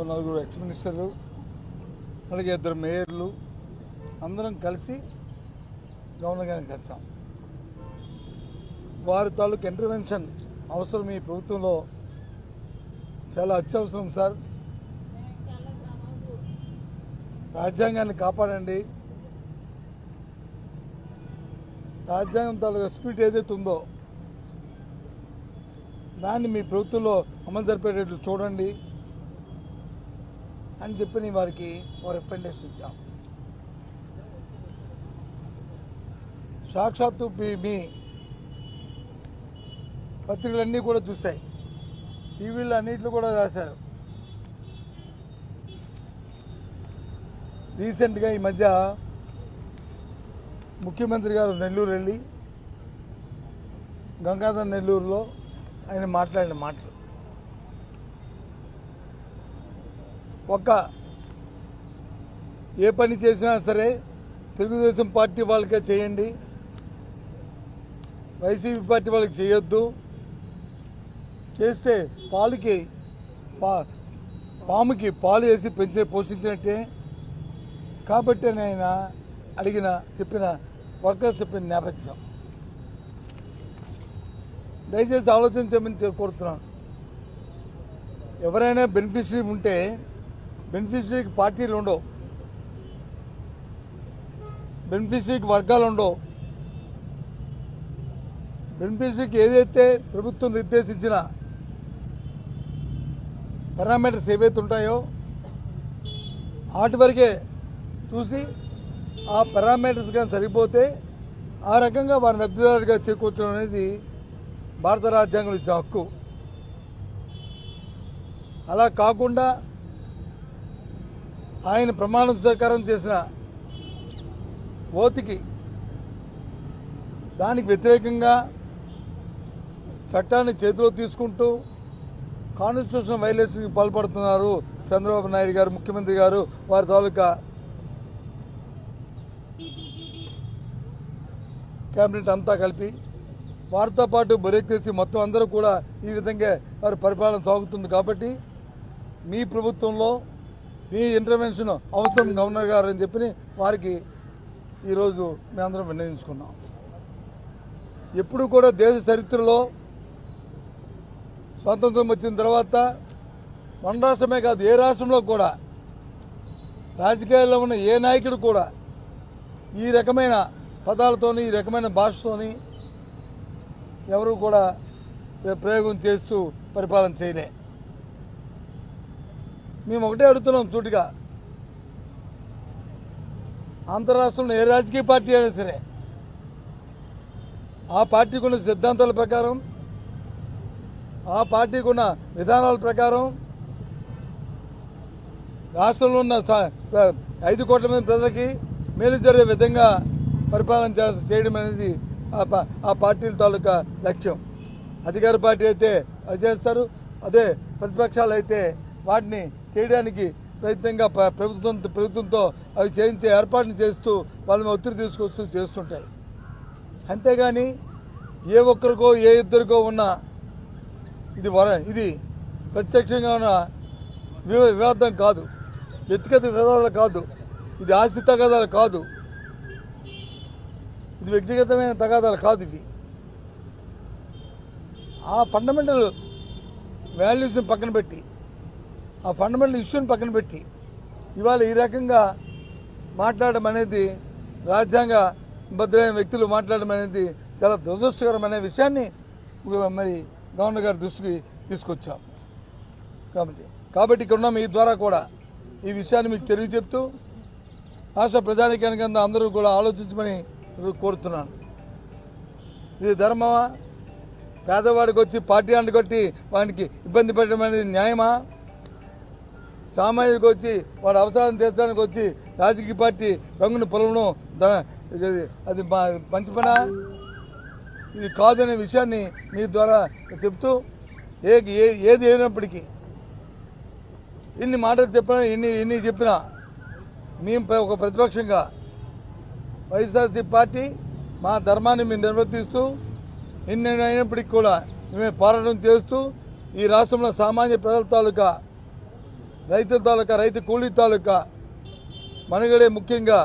నలుగురు ఎక్స్ మినిస్టర్లు, అలాగే 2 మేయర్లు అందరం కలిసి గవర్నర్ గారిని కలిసాం. వారి తాలూకు ఇంటర్వెన్షన్ అవసరం ఈ ప్రభుత్వంలో చాలా అత్యవసరం సార్. రాజ్యాంగాన్ని కాపాడండి. రాజ్యాంగం తాలూకు స్పిరిట్ ఏదైతే ఉందో దాన్ని మీ ప్రభుత్వంలో అమలు జరిపేటట్లు చూడండి అని చెప్పి వారికి రికమెండేషన్ ఇచ్చాం. సాక్షాత్తు మీ పత్రికలన్నీ కూడా చూశాయి, టీవీలు అన్నింటిలో కూడా రాశారు. రీసెంట్గా ఈ మధ్య ముఖ్యమంత్రి గారు నెల్లూరు వెళ్ళి గంగాధర్ నెల్లూరులో ఆయన మాట్లాడిన మాటలు ఏ పని చేసినా సరే తెలుగుదేశం పార్టీ వాళ్ళకే చేయండి, వైసీపీ పార్టీ వాళ్ళకి చేయొద్దు, చేస్తే పాముకి పాలు వేసి పోషించినట్టే. కాబట్టి ఆయన చెప్పిన వర్కర్స్ చెప్పిన నేపథ్యం దయచేసి ఆలోచించమని కోరుతున్నాను. ఎవరైనా బెనిఫిషరీ ఉంటే బెనిఫిషరీకి పార్టీలు ఉండవు, బెనిఫిషరీకి వర్గాలు ఉండవు. బెనిఫిషరీకి ఏదైతే ప్రభుత్వం నిర్దేశించిన పారామీటర్స్ ఏవైతే ఉంటాయో వాటి వరకే చూసి ఆ పారామీటర్స్ కానీ సరిపోతే ఆ రకంగా వారిని లబ్ధిదారులుగా చేకూర్చడం అనేది భారత రాజ్యాంగంలో ఇచ్చే హక్కు. అలా కాకుండా ఆయన ప్రమాణ స్వీకారం చేసిన ఓతికి దానికి వ్యతిరేకంగా చట్టాన్ని చేతిలో తీసుకుంటూ కాన్స్టిట్యూషన్ వైలేషన్కి పాల్పడుతున్నారు చంద్రబాబు నాయుడు గారు, ముఖ్యమంత్రి గారు, వారి తాలూకా క్యాబినెట్ అంతా కలిపి వారితో పాటు బొరెక్కేసి మొత్తం అందరూ కూడా ఈ విధంగా వారి పరిపాలన సాగుతుంది. కాబట్టి మీ ప్రభుత్వంలో మీ ఇంటర్వెన్షన్ అవసరం గవర్నర్ గారు అని చెప్పి వారికి ఈరోజు మేమందరం విన్నవించుకున్నాం. ఎప్పుడు కూడా దేశ చరిత్రలో స్వాతంత్రం వచ్చిన తర్వాత మన రాష్ట్రమే కాదు ఏ రాష్ట్రంలో కూడా రాజకీయాల్లో ఉన్న ఏ నాయకుడు కూడా ఈ రకమైన పదాలతోని ఈ రకమైన భాషతోని ఎవరు కూడా ప్రయోగం చేస్తూ పరిపాలన చేయలే. మేము ఒకటే అడుగుతున్నాం సూటిగా, ఆంధ్ర రాష్ట్రంలో ఏ రాజకీయ పార్టీ అయినా సరే ఆ పార్టీకి ఉన్న సిద్ధాంతాల ప్రకారం, ఆ పార్టీకి ఉన్న విధానాల ప్రకారం రాష్ట్రంలో ఉన్న 5 కోట్ల మంది ప్రజలకి మేలు జరిగే విధంగా పరిపాలన చేయడం అనేది ఆ పార్టీల తాలూకా లక్ష్యం. అధికార పార్టీ అయితే అది చేస్తారు, అదే ప్రతిపక్షాలు అయితే వాటిని చేయడానికి ప్రయత్నంగా ప్రభుత్వంతో అవి చేయించే ఏర్పాటును చేస్తూ వాళ్ళని ఒత్తిడి తీసుకొస్తూ చేస్తుంటాయి. అంతేగాని ఏ ఒక్కరికో ఏ ఇద్దరికో ఉన్న ఇది ప్రత్యక్షంగా ఉన్న వివాదం కాదు, వ్యక్తిగత వివాదాలు కాదు, ఇది ఆస్తి తగాదాలు కాదు, ఇది వ్యక్తిగతమైన తగాదాలు కాదు. ఇవి ఆ ఫండమెంటల్ వాల్యూస్ని పక్కన పెట్టి, ఆ ఫండమెంటల్ ఇష్యూని పక్కన పెట్టి ఇవాళ ఈ రకంగా మాట్లాడడం అనేది, రాజ్యాంగ భద్రమైన వ్యక్తులు మాట్లాడడం అనేది చాలా దురదృష్టకరమైన విషయాన్ని మరి గవర్నర్ గారి దృష్టికి తీసుకొచ్చాం. కాబట్టి ఇక్కడ ఉన్న మీ ద్వారా కూడా ఈ విషయాన్ని మీకు తెలియజెప్తూ రాష్ట్ర ప్రజానికానికి అందరూ కూడా ఆలోచించమని కోరుతున్నాను. ఇది ధర్మమా? పేదవాడికి వచ్చి పార్టీ అంటుకొట్టి వాడికి ఇబ్బంది పెట్టడం అనేది న్యాయమా? సామాజిక వచ్చి వాడి అవసరాలను తీర్చడానికి వచ్చి రాజకీయ పార్టీ రంగును పొలవడం అది మంచి పనా? ఇది కాదనే విషయాన్ని మీ ద్వారా చెప్తూ ఏది అయినప్పటికీ ఇన్ని మాటలు చెప్పినా ఎన్ని చెప్పినా మేము ఒక ప్రతిపక్షంగా వైఎస్ఆర్సీ పార్టీ మా ధర్మాన్ని మేము నిర్వర్తిస్తూ ఎన్ని అయినప్పటికీ కూడా మేము పోరాటం చేస్తూ ఈ రాష్ట్రంలో సామాన్య ప్రజల తాలూకా రైతుల తాలూకా రైతు కూలీ తాలూకా మనుగడే ముఖ్యంగా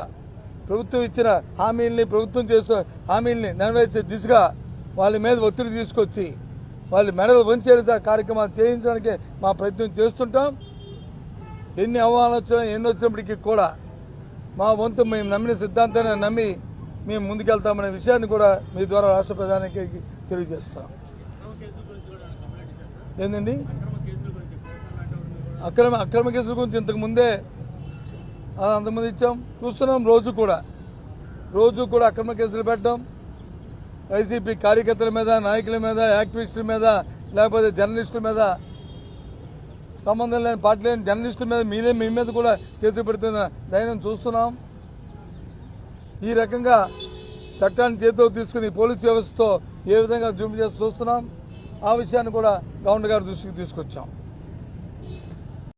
ప్రభుత్వం ఇచ్చిన హామీల్ని ప్రభుత్వం చేస్తున్న హామీల్ని నెరవేర్చే దిశగా వాళ్ళ మీద ఒత్తిడి తీసుకొచ్చి వాళ్ళ మెడలు వంచే కార్యక్రమాలు చేయించడానికి మా ప్రయత్నం చేస్తుంటాం. ఎన్ని ఆహ్వానాలు వచ్చినా ఎన్ని వచ్చినప్పటికీ కూడా మా వంతు మేము నమ్మిన సిద్ధాంతాన్ని నమ్మి మేము ముందుకెళ్తామనే విషయాన్ని కూడా మీ ద్వారా రాష్ట్ర ప్రధానికి తెలియజేస్తాం. ఏందండి అక్రమ కేసుల గురించి ఇంతకుముందే అంతకుముందు ఇచ్చాం, చూస్తున్నాం. రోజు కూడా అక్రమ కేసులు పెట్టడం, వైసీపీ కార్యకర్తల మీద, నాయకుల మీద, యాక్టివిస్టుల మీద, లేకపోతే జర్నలిస్టుల మీద, సంబంధం లేని పార్టీ లేని జర్నలిస్టుల మీద మీ మీద కూడా కేసులు పెడుతున్న ధైర్యం చూస్తున్నాం. ఈ రకంగా చట్టాన్ని చేతిలో తీసుకుని పోలీసు వ్యవస్థతో ఏ విధంగా జూమ్ చేసి చూస్తున్నాం. ఆ విషయాన్ని కూడా గవర్నర్ గారి దృష్టికి తీసుకొచ్చాం.